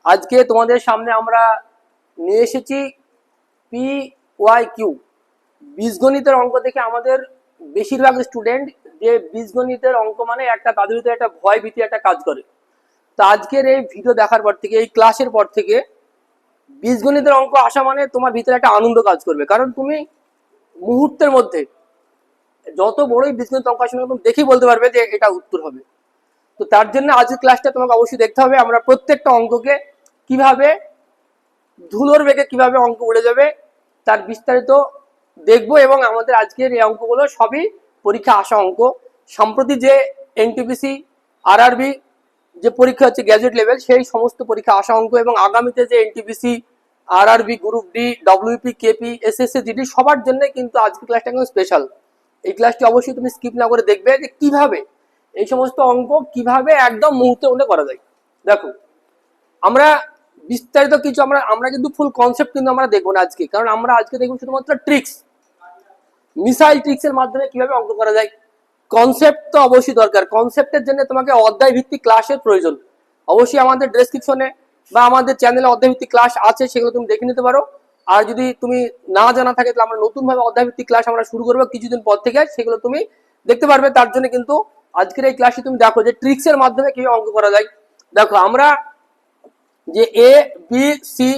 আজকে তোমাদের সামনে আমরা নিয়ে এসেছি PYQ বীজগণিতের অঙ্ক থেকে আমাদের বেশিরভাগ স্টুডেন্ট যে বীজগণিতের অঙ্ক মানে একটা তাদের ভিতরে একটা ভয় ভীতি একটা কাজ করে। তো আজকের এই ভিডিও দেখার পর থেকে এই ক্লাসের পর থেকে বীজগণিতের অঙ্ক আসা মানে তোমার ভিতরে একটা আনন্দ কাজ করবে, কারণ তুমি মুহূর্তের মধ্যে যত বড়ই বীজগণিত অঙ্ক আসে না তুমি দেখেই বলতে পারবে যে এটা উত্তর হবে। তো তার জন্য আজকের ক্লাসটা তোমাকে অবশ্যই দেখতে হবে। আমরা প্রত্যেকটা অঙ্ককে কিভাবে ধুলোর বেগে কিভাবে অঙ্ক উড়ে যাবে তার বিস্তারিত দেখবো, এবং আমাদের আজকের এই অঙ্কগুলো সবই পরীক্ষা আসা অঙ্ক। সম্প্রতি যে এনটিপিসি আরআরবি যে পরীক্ষা হচ্ছে গ্র্যাজুয়েট লেভেল, সেই সমস্ত পরীক্ষা আসা অঙ্ক, এবং আগামীতে যে NTPC RRB group D WP KP SSC GD সবার জন্য কিন্তু আজকের ক্লাসটা একদম স্পেশাল। এই ক্লাসটি অবশ্যই তুমি স্কিপ না করে দেখবে যে কিভাবে এই সমস্ত অঙ্ক কিভাবে একদম মুহূর্তের মধ্যে করা যায়। দেখো, আমরা বিস্তারিত কিছু আমরা কিন্তু ফুল কনসেপ্ট কিন্তু আমরা দেখবো না আজকে, কারণ আমরা আজকে দেখবো শুধুমাত্র ট্রিক্স, মিসাইল ট্রিক্স এর মাধ্যমে কিভাবে অঙ্ক করা যায়। কনসেপ্ট তো অবশ্যই দরকার, কনসেপ্টের জন্য তোমাকে অধ্যায় ভিত্তিক ক্লাসের প্রয়োজন। অবশ্যই আমাদের ডেসক্রিপশনে বা আমাদের চ্যানেলে অধ্যায় ভিত্তিক ক্লাস আছে, সেগুলো তুমি দেখে নিতে পারো। আর যদি তুমি না জানা থাকে তাহলে আমরা নতুন ভাবে অধ্যায় ভিত্তিক ক্লাস আমরা শুরু করবো কিছুদিন পর থেকে, সেগুলো তুমি দেখতে পারবে। তার জন্য কিন্তু আজকের এই ক্লাসে তুমি দেখো যে ট্রিক্স এর মাধ্যমে কিভাবে অঙ্ক করা যায়। দেখো, আমরা যে এ বি সি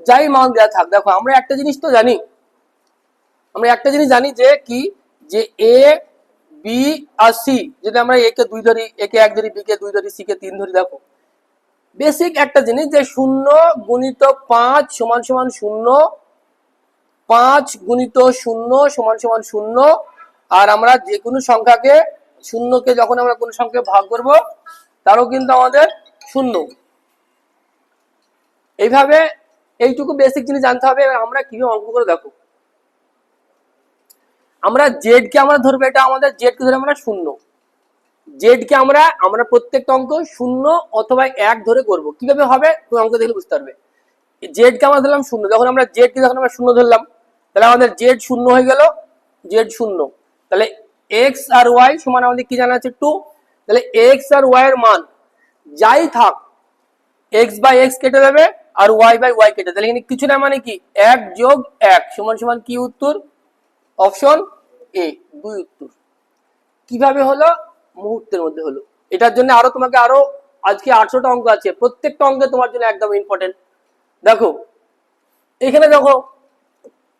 যাই মান দেওয়া থাক, দেখো আমরা একটা জিনিস তো জানি, যে কি, যে এ বি আর সি, যদি আমরা এ কে 2 ধরি, এ কে 1 ধরি, বি কে 2 ধরি, সি কে 3 ধরি, দেখো বেসিক একটা জিনিস যে 0 গুণিত 5 সমান সমান 0, 5 গুণিত 0 সমান সমান 0। আর আমরা যে কোনো সংখ্যাকে শূন্যকে যখন আমরা কোনো সংখ্যাকে ভাগ করব তারও কিন্তু আমাদের 0। এইভাবে এইটুকু বেসিক জিনিস জানতে হবে। আমরা কিভাবে অঙ্ক করে দেখো, আমরা জেড কে আমরা ধরবো, এটা আমাদের জেড কে ধরে আমরা 0, জেড কে আমরা প্রত্যেকটা অঙ্ক 0 অথবা 1 ধরে করব। কিভাবে হবে তুমি অঙ্ক দেখলে বুঝতে পারবে। জেড কে আমরা ধরলাম 0, যখন আমরা জেড কে যখন আমরা 0 ধরলাম তাহলে আমাদের জেড 0 হয়ে গেল, জেড 0। তাহলে এক্স আর ওয়াই সমান আমাদের কি জানা আছে 2। তাহলে এক্স আর ওয়াই এর মান যাই থাক, এক্স বাই এক্স কেটে যাবে আর ওয়াই বাই ওয়াই কেটে, তাহলে এখানে কিছু না, মানে কি 1 যোগ 1 সমান সমান কি উত্তর, অপশন এ 2 উত্তর। কিভাবে হলো, মুহূর্তের মধ্যে হলো। এটার জন্য আরো তোমাকে আরো আজকে 800টা অঙ্ক আছে, প্রত্যেকটা অঙ্কে তোমার জন্য একদম ইম্পর্টেন্ট। দেখো এখানে দেখো,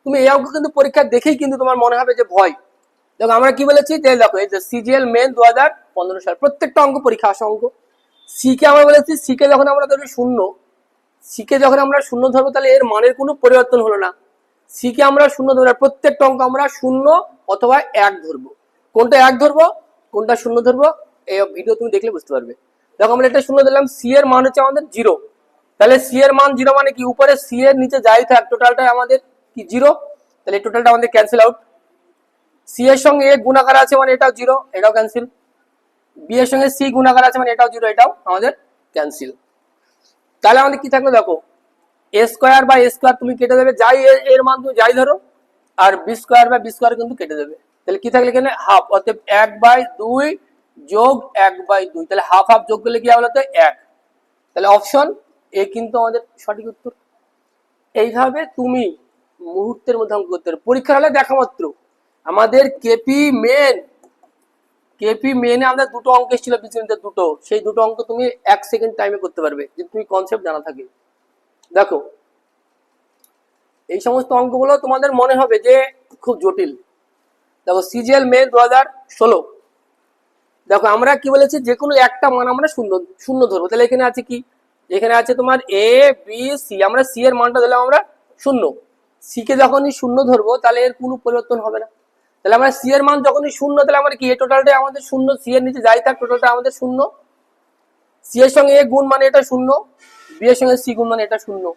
তুমি এই অঙ্ক কিন্তু পরীক্ষা দেখেই কিন্তু তোমার মনে হবে যে ভয়। দেখো আমরা কি বলেছি, যে দেখো এই যে সিজিএল মেন 2015 সাল, প্রত্যেকটা অঙ্ক পরীক্ষা আসা অঙ্ক। সি কে আমরা বলেছি, সি কে যখন আমরা ধরবো 0, সি কে যখন আমরা 0 ধরবো তাহলে এর মানের কোনো পরিবর্তন হলো না। সি কে আমরা 0 ধরবো, প্রত্যেকটা অঙ্ক আমরা 0 অথবা 1 ধরবো। কোনটা 1 ধরবো কোনটা 0 ধরবো এই ভিডিও তুমি দেখলে বুঝতে পারবে। দেখো আমরা এটা 0 ধরলাম, সি এর মান হচ্ছে আমাদের 0, তাহলে সি এর মান 0 মানে কি, উপরে সি এর নিচে যাই থাক টোটালটা আমাদের কি 0, তাহলে টোটালটা আমাদের ক্যান্সেল আউট। সি এর সঙ্গে এ গুণাকার আছে মানে এটাও 0, এটাও ক্যান্সেল। বি এর সঙ্গে সি গুণাকার আছে মানে এটাও 0, এটাও আমাদের ক্যান্সেল। তাহলে আমাদের কি থাকলো, দেখো এ স্কোয়ার বা এ স্কোয়ার তুমি কেটে দেবে, যাই এর মান তুমি যাই ধরো, আর বি স্কোয়ার বা বি স্কোয়ার কিন্তু কেটে দেবে। তাহলে কি থাকলে এখানে হাফ, অর্থাৎ 1/2 যোগ 1/2, তাহলে হাফ হাফ যোগ করলে কি হবে, তো 1। তাহলে অপশন এ কিন্তু আমাদের সঠিক উত্তর। এইভাবে তুমি মুহূর্তের মধ্যে অঙ্ক করতে পারো। পরীক্ষা হলে দেখা মাত্র আমাদের কেপি মেনে আমাদের 2টো অঙ্ক এসেছিল বীজগণিতের 2টো, সেই 2টো অঙ্ক তুমি 1 সেকেন্ড টাইমে করতে পারবে যদি তুমি কনসেপ্ট জানা থাকে। দেখো এই সমস্ত অঙ্কগুলো তোমাদের মনে হবে যে খুব জটিল। দেখো সিজিএল মে 2016, দেখো আমরা কি বলেছি, যে কোনো একটা মান আমরা শূন্য ধরবো। তাহলে এখানে আছে কি, এখানে আছে তোমার এ বি সি, আমরা সি এর মানটা দিলাম আমরা 0, সি কে যখনই 0 ধরবো তাহলে এর কোনো পরিবর্তন হবে না। তাহলে আমরা সি এর মান যখনই 0, তাহলে আমরা কি এই টোটালটাই আমাদের 0, সি এর নিচে যাই থাক টোটালটা আমাদের 0, সি এর সঙ্গে এ গুণ মানে এটা 0, বি এর সঙ্গে সি গুণ মানে এটা 0।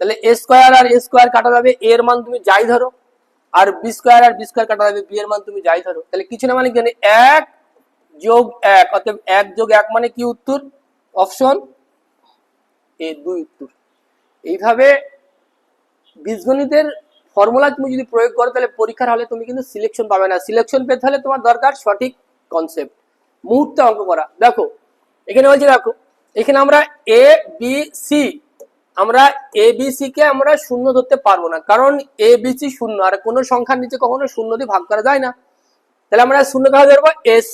তাহলে এ স্কোয়ার আর এ স্কোয়ার কাটা যাবে, এ এর মান তুমি যাই ধরো, আর বি স্কোয়ার আর বি স্কোয়ার কাটা যাবে, বি এর মান তুমি যাই ধরো। তাহলে কিছু না, মানে এখানে 1 যোগ 1, অর্থাৎ 1 যোগ 1 মানে কি উত্তর, অপশন এ 2 উত্তর। এইভাবে বীজগণিতের ফর্মুলা তুমি যদি প্রয়োগ করো তাহলে পরীক্ষার হলে তুমি কিন্তু সিলেকশন পাবে না। সিলেকশন পেতে হলে তোমার দরকার সঠিক কনসেপ্ট, মুহূর্তে অঙ্ক করা। দেখো এখানে বলছে, দেখো এখানে আমরা এ বি সি, আমরা এ বি সি কে আমরা শূন্য ধরতে পারবো না, কারণ এ বি সি শূন্য, আর কোনো সংখ্যার নিচে কখনো শূন্য দিয়ে ভাগ করা যায় না। তাহলে আমরা শূন্য কাকে ধরবো? এস।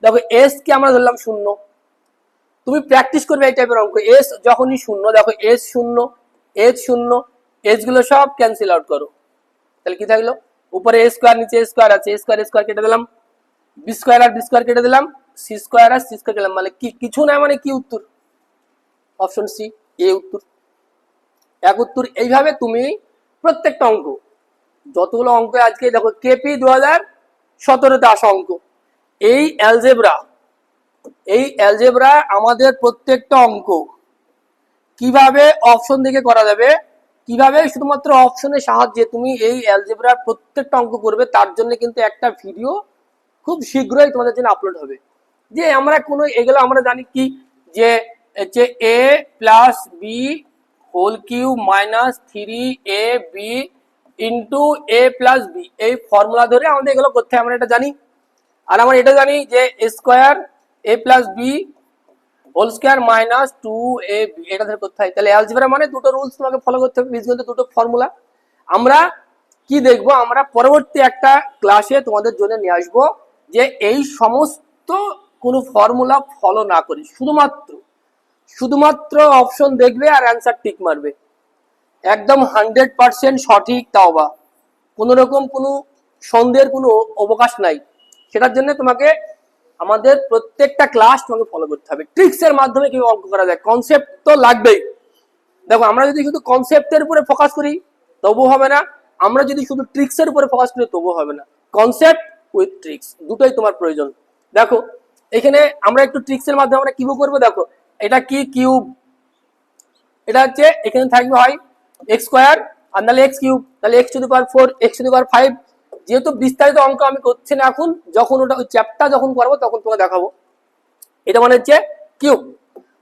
দেখো এস কে আমরা ধরলাম শূন্য। তুমি প্র্যাকটিস করবে এই টাইপের অঙ্ক, এস যখনই শূন্য, দেখো এস শূন্য, এস শূন্য, এস গুলো সব ক্যান্সেল আউট করো, তাহলে কি থাকলো? উপরে এ স্কোয়ার, নিচে এ স্কোয়ার আছে, এ স্কোয়ার কেটে দিলাম, বি স্কোয়ার আর বি স্কোয়ার কেটে দিলাম, সি স্কোয়ার আর সি স্কোয়ার কেটে দিলাম, মানে কি কিছু না, মানে কি উত্তর? অপশন সি, এ উত্তর, এক উত্তর। এইভাবে তুমি প্রত্যেকটা অঙ্ক, যতগুলো অঙ্ক আজকে দেখো কেপি 2017-তে আসা অঙ্ক, এই অ্যালজেব্রা আমাদের প্রত্যেকটা অঙ্ক কিভাবে অপশন দেখে করা যাবে, কিভাবে শুধুমাত্র অপশনের সাহায্যে তুমি এই অ্যালজেব্রার প্রত্যেকটা অঙ্ক করবে, তার জন্য কিন্তু একটা ভিডিও খুব শীঘ্রই তোমাদের জন্য আপলোড হবে। যে আমরা কোনো এগুলো আমরা জানি কি, যে A plus B whole cube minus 3 AB into A plus B, এই ফর্মুলা ধরে আমাদের এগুলো করতে হয়, আমরা এটা জানি। আর আমরা এটা জানি যে square A plus B whole square minus 2AB, এটা ধরে করতে হয়। তাহলে অ্যালজেব্রা মানে দুটো রুলস তোমাকে ফলো করতে হবে, বীজগণিতের দুটো ফর্মুলা। আমরা কি দেখবো, আমরা পরবর্তী একটা ক্লাসে তোমাদের জন্য নিয়ে আসবো যে এই সমস্ত কোনো ফর্মুলা ফলো না করি, শুধুমাত্র অপশন দেখবে আর অ্যান্সার টিক মারবে, একদম 100% সঠিক, তাও বা কোনো রকম কোনো সন্দেহের কোনো অবকাশ নাই। সেটার জন্য তোমাকে আমাদের প্রত্যেকটা ক্লাস তোমাকে ফলো করতে হবে। ট্রিক্সের মাধ্যমে কিভাবে অঙ্ক করা যায়, কনসেপ্ট তো লাগবেই। দেখো আমরা যদি শুধু কনসেপ্টের উপরে ফোকাস করি তবুও হবে না, আমরা যদি শুধু ট্রিক্সের উপরে ফোকাস করি তবুও হবে না। কনসেপ্ট উইথ ট্রিক্স দুটোই তোমার প্রয়োজন। দেখো এখানে আমরা একটু ট্রিক্সের মাধ্যমে আমরা কিভাবে করবো, দেখো এটা কি কিউব, এটা হচ্ছে এখানে থাকবে হয় এক্স স্কোয়ার আর নাহলে এক্স কিউব, তাহলে X to the power 4, X to the power 5। যেহেতু বিস্তারিত অঙ্ক আমি করছি না এখন, যখন ওটা ওই চ্যাপ্টার যখন করবো তখন তোমাকে দেখাবো। এটা মানে হচ্ছে কিউব,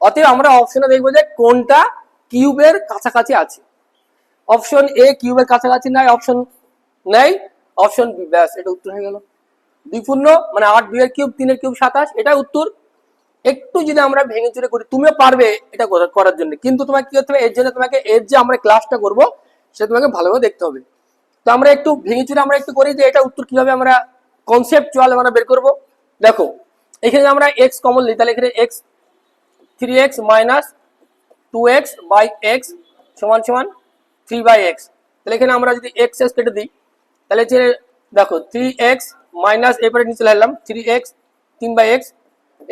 অতএব আমরা অপশনে দেখবো যে কোনটা কিউবের কাছাকাছি আছে। অপশন এ কিউবের কাছাকাছি নাই, অপশন নেই, অপশন বি, ব্যাস এটা উত্তর হয়ে গেল। 2 পূর্ণ মানে 8, 2 এর কিউব, 3 এর কিউব 27, এটা উত্তর। একটু যদি আমরা ভেঙে চুরে করি, তুমিও পারবে এটা করার জন্য, কিন্তু তোমাকে কি করতে হবে, এর জন্য তোমাকে এর যে আমরা ক্লাসটা করবো সেটা তোমাকে ভালোভাবে দেখতে হবে। তো আমরা একটু ভেঙে চুরে আমরা একটু করি যে এটা উত্তর কিভাবে আমরা কনসেপ্টুয়াল আমরা বের করব। দেখো এখানে আমরা এক্স কমন নিই, তাহলে এখানে x 3x minus 2x by x সমান সমান 3/x। তাহলে এখানে আমরা যদি এক্স এক্স কেটে দিই, তাহলে যে দেখো 3x মাইনাস এরপরে নিচে লাগলাম 3x 3/x,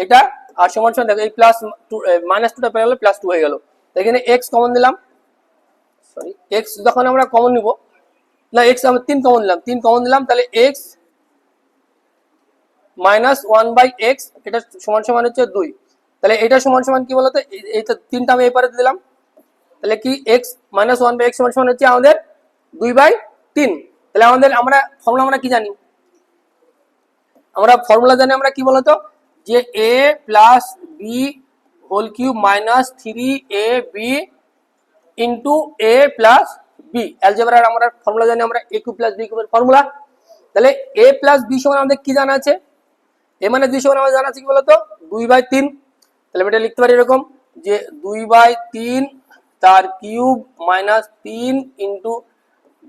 এটা আর সমান সমান দেখো এই প্লাস মাইনাস 2টা পেয়ে গেল, প্লাস 2 হয়ে গেল। এখানে x কমন দিলাম, সরি x যখন আমরা কমন নিব, না x আমরা 3 কমন নিলাম, 3 কমন দিলাম, তাহলে x মাইনাস 1/x, এটা সমান সমান হচ্ছে 2। তাহলে এটা সমান সমান কি বলতো, এইটা 3টা আমি এই পারে দিলাম, তাহলে কি x মাইনাস 1/x সমান সমান হচ্ছে আমাদের 2/3। তাহলে আমাদের আমরা ফর্মুলা আমরা কি জানি, আমরা ফর্মুলা জানি আমরা কি বলতো, যে a plus B whole cube minus 3ab into a plus B. অ্যালজেব্রার আমরা ফর্মুলা জানি আমরা a কিউব প্লাস b কিউবের ফর্মুলা। তাহলে a প্লাস b সমান আমাদের কি জানা আছে, a মানে 2 সমান আমাদের জানা আছে কি বলতো 2/3। তাহলে আমি এটা লিখতে পারি এরকম যে 2/3 তার cube minus 3 into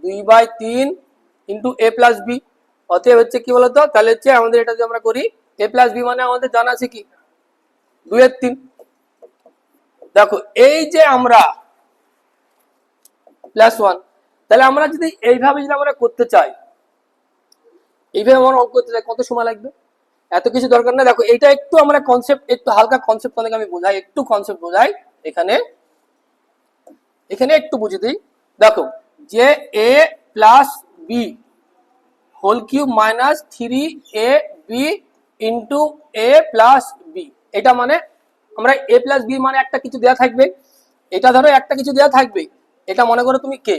2/3 into a plus B. অতএব হচ্ছে কি বলতো, তাহলে হচ্ছে আমাদের এটা যদি আমরা করি a প্লাস বি মানে আমাদের জানা আছে কি 2/3। দেখো এই যে আমরা প্লাস 1, তাহলে আমরা যদি এইভাবে যদি আমরা করতে চাই, এইভাবে আমরা অঙ্ক করতে চাই, কত সময় লাগবে, এত কিছু দরকার না। দেখো এটা একটু আমরা কনসেপ্ট, একটু হালকা কনসেপ্ট তোমাদেরকে আমি বোঝাই, একটু কনসেপ্ট বোঝাই এখানে একটু বুঝে দিই। দেখো যে a plus B whole cube minus 3ab into a plus B, এটা মানে আমরা a প্লাস বি মানে একটা কিছু দেওয়া থাকবে, এটা ধরো একটা কিছু দেওয়া থাকবে, এটা মনে করো তুমি কে,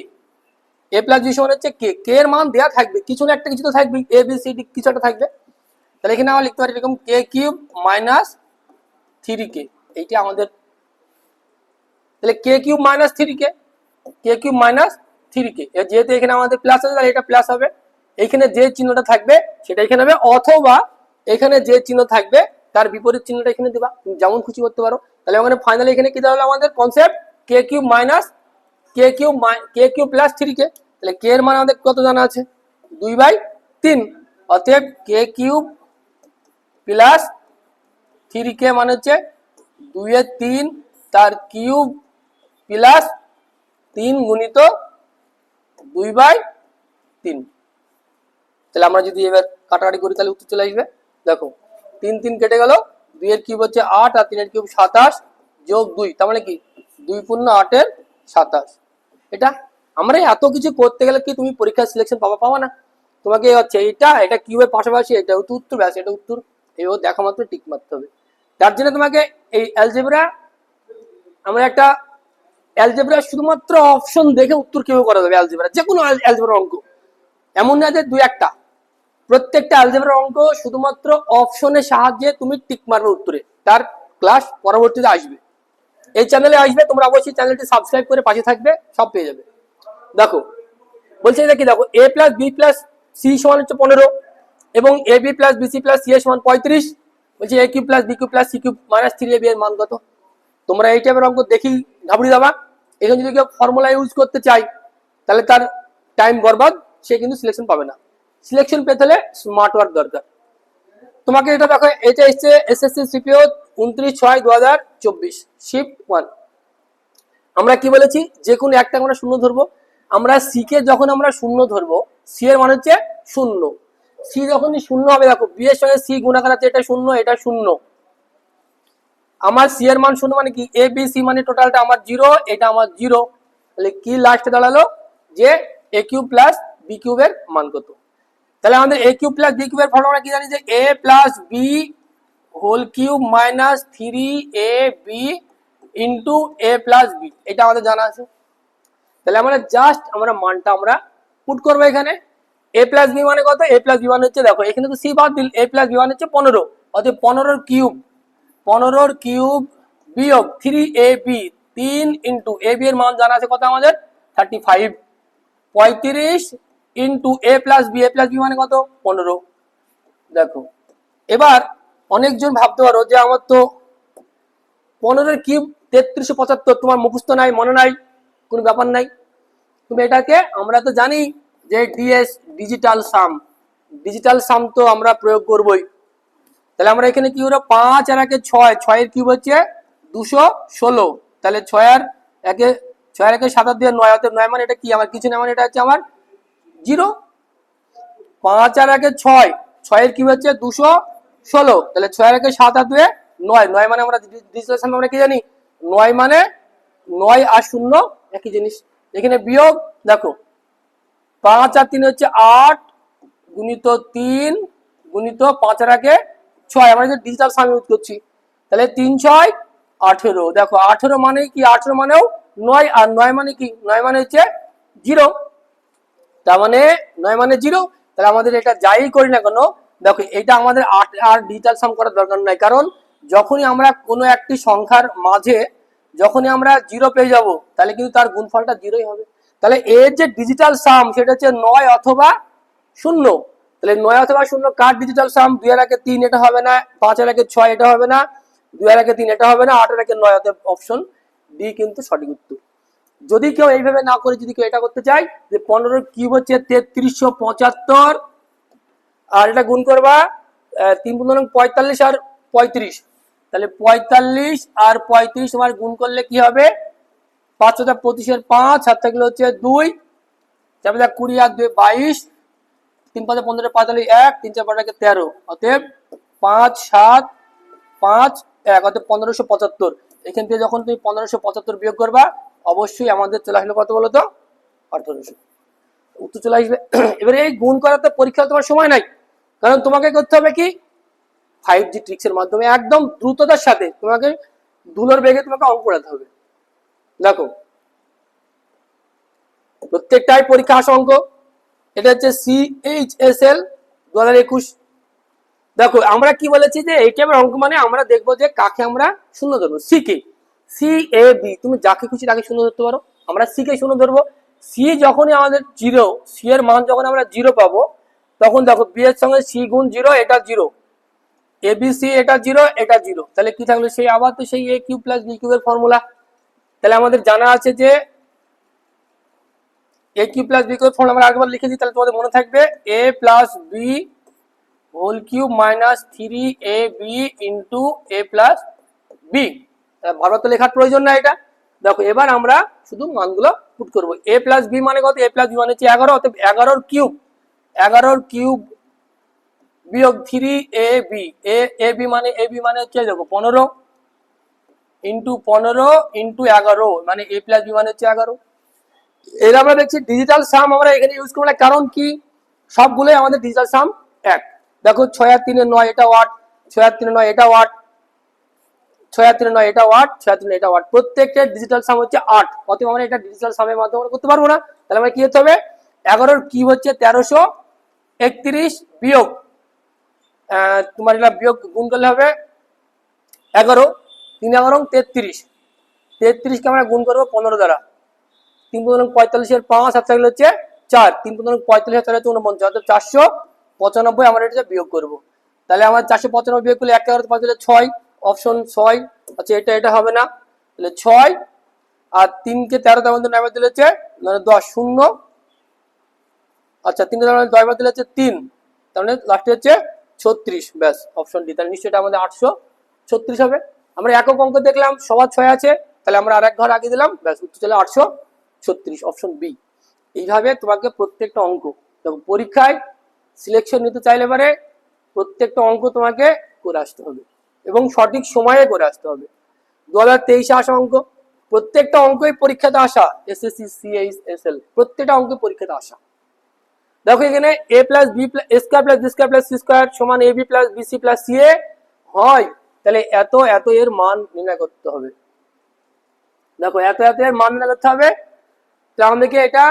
a প্লাস বি সমান হচ্ছে কে, কে এর মান দেওয়া থাকবে, কিছু না একটা কিছু তো থাকবে, a b c d কিছু একটা থাকবে। তাহলে এখানে আমরা লিখতে পারি এরকম কে কিউব মাইনাস 3k, এইটা আমাদের, তাহলে K cube minus 3k, K cube minus 3k, যেহেতু এখানে আমাদের প্লাস আছে তাহলে এটা প্লাস হবে, এখানে যে চিহ্নটা থাকবে সেটা এখানে হবে, অথবা এখানে যে চিহ্ন থাকবে তার বিপরীত চিহ্নটা এখানে দিবা, তুমি যেমন খুশি করতে পারো। তাহলে ওখানে ফাইনালি এখানে কি দাঁড়ালো আমাদের concept K cube minus K cube plus 3k। তাহলে কে এর মান আমাদের কত জানা আছে 2/3। অতএব কে কিউব প্লাস 3k মানে হচ্ছে 2/3 তার কিউব প্লাস 3 গুণিত 2/3। তাহলে আমরা যদি এবার কাটাকাটি করি তাহলে উত্তর চলে আসবে। দেখো 3 3 কেটে গেল, 2 এর কিউব হচ্ছে 8 আর 3 এর কিউব 27 যোগ 2, তার মানে কি 2 পূর্ণ 8 এর 27। এটা আমরা এত কিছু করতে গেলে কি তুমি পরীক্ষার সিলেকশন পাবা না? তোমাকে হচ্ছে এটা কিউবের পাশাপাশি এটা উত্তর ব্যাস এটা উত্তর এইও দেখা মাত্র টিক মারতে হবে। তার জন্য তোমাকে এই অ্যালজেব্রা আমরা একটা অ্যালজেব্রা শুধুমাত্র অপশন দেখে উত্তর কিভাবে করা যাবে অ্যালজেব্রা যে কোনো অ্যালজেব্রা অঙ্ক এমন না যে দুই একটা, প্রত্যেকটা অ্যালজেব্রা অঙ্ক শুধুমাত্র অপশনের সাহায্যে তুমি টিক মারবে উত্তরে। তার ক্লাস পরবর্তীতে আসবে, এই চ্যানেলে আসবে, তোমরা অবশ্যই চ্যানেলটি সাবস্ক্রাইব করে পাশে থাকবে, সব পেয়ে যাবে। দেখো বলছে দেখি, দেখো a plus B plus C সমান হচ্ছে 15 এবং A B plus BC plus C A সমান 35। বলছে A cube plus B cube plus C cube minus 3ab এর মান কত? তোমরা এই টাইপের অঙ্ক দেখি ঘাবড়ি দাবা। এখানে যদি কেউ ফর্মুলা ইউজ করতে চাই তাহলে তার টাইম বরবাদ, সে কিন্তু সিলেকশন পাবে না। সিলেকশন পেতে হলে স্মার্ট ওয়ার্ক দরকার। তোমাকে এটা দেখো, এটা এসছে এসএসসি সিপিও 29/6/2024 শিফট 1। আমরা কি বলেছি যে কোনো একটা আমরা শূন্য ধরবো। আমরা সি কে যখন আমরা শূন্য ধরবো, সি এর মান হচ্ছে শূন্য। সি যখনই শূন্য হবে, দেখো বি এর সঙ্গে সি গুণাকার আছে, এটা শূন্য এটা শূন্য। আমার সি এর মান শূন্য মানে কি এ বি সি মানে টোটালটা আমার 0, এটা আমার 0। তাহলে কি লাস্টে দাঁড়ালো যে এ কিউব প্লাস বি কিউবের মান কত? তাহলে আমাদের এ কিউব প্লাস বি কিউবের ফর্মুলা কি জানি যে A plus B whole cube minus 3ab into A plus B, এটা আমাদের জানা আছে। তাহলে আমরা জাস্ট আমরা মানটা আমরা পুট করবো এখানে। এ প্লাস বি মানে কত? এ প্লাস বি মানে হচ্ছে, দেখো এখানে তো সি বাদ দিল, এ প্লাস বি মানে হচ্ছে 15, অর্থাৎ 15 কিউব বিয়োগ 3ab 3 ইন্টু এ বি এর মান জানা আছে কত আমাদের 35, 35 ইন্টু এ প্লাস বি মানে কত 15। দেখো এবার অনেকজন ভাবতে পারো যে আমার তো 15 কিউব 3375, তোমার মুখস্থ নাই, মনে নাই, কোনো ব্যাপার নাই। তুমি এটাকে আমরা তো জানি যে ডিএস ডিজিটাল সাম তো আমরা প্রয়োগ করবই। তাহলে আমরা এখানে কি হলো 5 আর 1 6, 6 এর কিউব হচ্ছে 216। তাহলে 6 আর 1 7 দিয়ে 9, অর্থাৎ 9 মানে এটা কি আমার কিছু না, মানে এটা হচ্ছে আমার 0। 5 আর 1 6, 6 এর কিউব হচ্ছে 216। তাহলে 6 আর 1 7 আর 2 9, 9 মানে আমরা ডিজিটাল সাম আমরা কি জানি 9 মানে 9 আর 0 একই জিনিস। এখানে বিয়োগ দেখো 5 আর 3 হচ্ছে 8 গুণিত 3 গুণিত 5 আর 1 6, আমরা যে ডিজিটাল সাম ইউজ করছি। তাহলে 3 6 18। দেখো 18 মানে কি 18 মানেও 9 আর 9 মানে কি 9 মানে হচ্ছে 0, তার মানে 9 মানে 0। তাহলে আমাদের এটা যাই করি না কেন, দেখো এটা আমাদের আর ডিজিটাল সাম করার দরকার নাই, কারণ যখনই আমরা কোনো একটি সংখ্যার মাঝে যখনই আমরা 0 পেয়ে যাব তাহলে কিন্তু তার গুণফলটা 0ই হবে। তাহলে এর যে ডিজিটাল সাম সেটা হচ্ছে 9 অথবা 0। তাহলে 9 অথবা 0 কার ডিজিটাল সাম? 2 আর 1 3 এটা হবে না, 5 আর 1 6 এটা হবে না, 2 আর 1 3 এটা হবে না, 8 আর 1 9, অতএব অপশন ডি কিন্তু সঠিক উত্তর। যদি কেউ এইভাবে না করে যদি কেউ এটা করতে চায় যে 15 কিউব হচ্ছে 3375 আর এটা গুণ করবা 3 × 45 আর 35, তাহলে 45 আর 35 তোমার গুণ করলে কি হবে 5 × 25 5, 7 থাকলে হচ্ছে 2, 4 × 20 আর 2 22, 3 × 5 15 5 তাহলে 1, 3 4 5 13, অতএব 5 7 5 1, অতএব 1575। এখান থেকে যখন তুমি 1575 বিয়োগ করবা অবশ্যই আমাদের চলে আসলো কত বলো তো 1800, উত্তর চলে আসবে। এবারে এই গুণ করাতে পরীক্ষা তোমার সময় নাই, কারণ তোমাকে করতে হবে কি 5G ট্রিক্সের মাধ্যমে একদম দ্রুততার সাথে তোমাকে ধুলোর বেগে তোমাকে অঙ্ক করাতে হবে। দেখো প্রত্যেকটাই পরীক্ষা আসা অঙ্ক। এটা হচ্ছে CHSL 2021। দেখো আমরা কি বলেছি যে এই টাইপের অঙ্ক মানে আমরা দেখবো যে কাকে আমরা শূন্য ধরবো, CAB, তুমি যাকে খুশি তাকে শূন্য ধরতে পারো, আমরা C কে শূন্য ধরবো। সি যখনই আমাদের 0, সি এর মান যখন আমরা 0 পাবো তখন দেখো বি এর সঙ্গে সি গুণ 0, এটা 0, এবিসি এটা 0 এটা 0, তাহলে কি থাকলো সেই আবার তো সেই এ কিউব প্লাস বি কিউবের ফর্মুলা। তাহলে আমাদের জানা আছে যে এ কিউব প্লাস বি কিউবের ফর্মুলা আমরা আরেকবার লিখে দিই, তাহলে তোমাদের মনে থাকবে A plus B whole cube minus 3ab into A plus B. বারবার তো লেখার প্রয়োজন না এটা। দেখো এবার আমরা শুধু মানগুলো পুট করবো। এ প্লাস বি মানে কত? এ প্লাস বি মানে হচ্ছে 11, অর্থাৎ 11 কিউব, 11 কিউব বিয়োগ 3ab, এ বি মানে হচ্ছে দেখো 15 ইন্টু 15 ইন্টু 11 মানে এ প্লাস বি মানে হচ্ছে 11। এর আমরা দেখছি ডিজিটাল সাম আমরা এখানে ইউজ করবো না, কারণ কি সবগুলোই আমাদের ডিজিটাল সাম এক। দেখো 6 আর 3 9 এটা ওয়াট, 6 আর 3 9 এটা ওয়াট, 6 আর 3 9 এটা ওয়াট, 6 আর 3 এটা ওয়াট, প্রত্যেকটা ডিজিটাল সাম হচ্ছে 8। অতএব আমরা এটা ডিজিটাল সামের মাধ্যমে করতে পারবো না। তাহলে আমরা কি করতে হবে? 11 কি হচ্ছে 1331 বিয়োগ তোমার এটা বিয়োগ গুণ করলে হবে 11, 3 11 33, 33 কে আমরা গুণ করবো 15 দ্বারা, 3 15 45 এর 5 হাত থাকলে হচ্ছে 4, 3 15 45 হাত হচ্ছে 49, অর্থাৎ 495 আমরা এটা বিয়োগ করবো। তাহলে আমার 495 বিয়োগ করলে 1 11 5 হলে 6, অপশন 6। আচ্ছা এটা হবে না, তাহলে 6 আর 3 কে 13 তার মধ্যে 9 দিলে হচ্ছে 10 0। আচ্ছা 3 কে 10 দিলে হচ্ছে 3, তার মানে লাস্টে হচ্ছে 36, ব্যাস অপশন ডি। তাহলে নিশ্চয়ই এটা আমাদের 836 হবে। আমরা একক অঙ্ক দেখলাম সবার 6 আছে, তাহলে আমরা আরেক ঘর আগে দিলাম, ব্যাস উত্তর চলে 836, অপশন বি। এইভাবে তোমাকে প্রত্যেকটা অঙ্ক পরীক্ষায় সিলেকশন নিতে চাইলে পারে প্রত্যেকটা অঙ্ক তোমাকে করে আসতে হবে এবং সঠিক সময়ে করে আসতে হবে। 2023 আসা অঙ্ক, প্রত্যেকটা অঙ্কই পরীক্ষাতে আসা, এসএসসি সিএইচএসএল প্রত্যেকটা অঙ্ক পরীক্ষাতে আসা। দেখো এখানে a plus B A square plus B square plus C square সমান A B plus BC plus C A হয়, তাহলে এত এত এর মান নির্ণয় করতে হবে। দেখো এত এত এর মান নির্ণয় করতে হবে, তাহলে আমাদেরকে এটা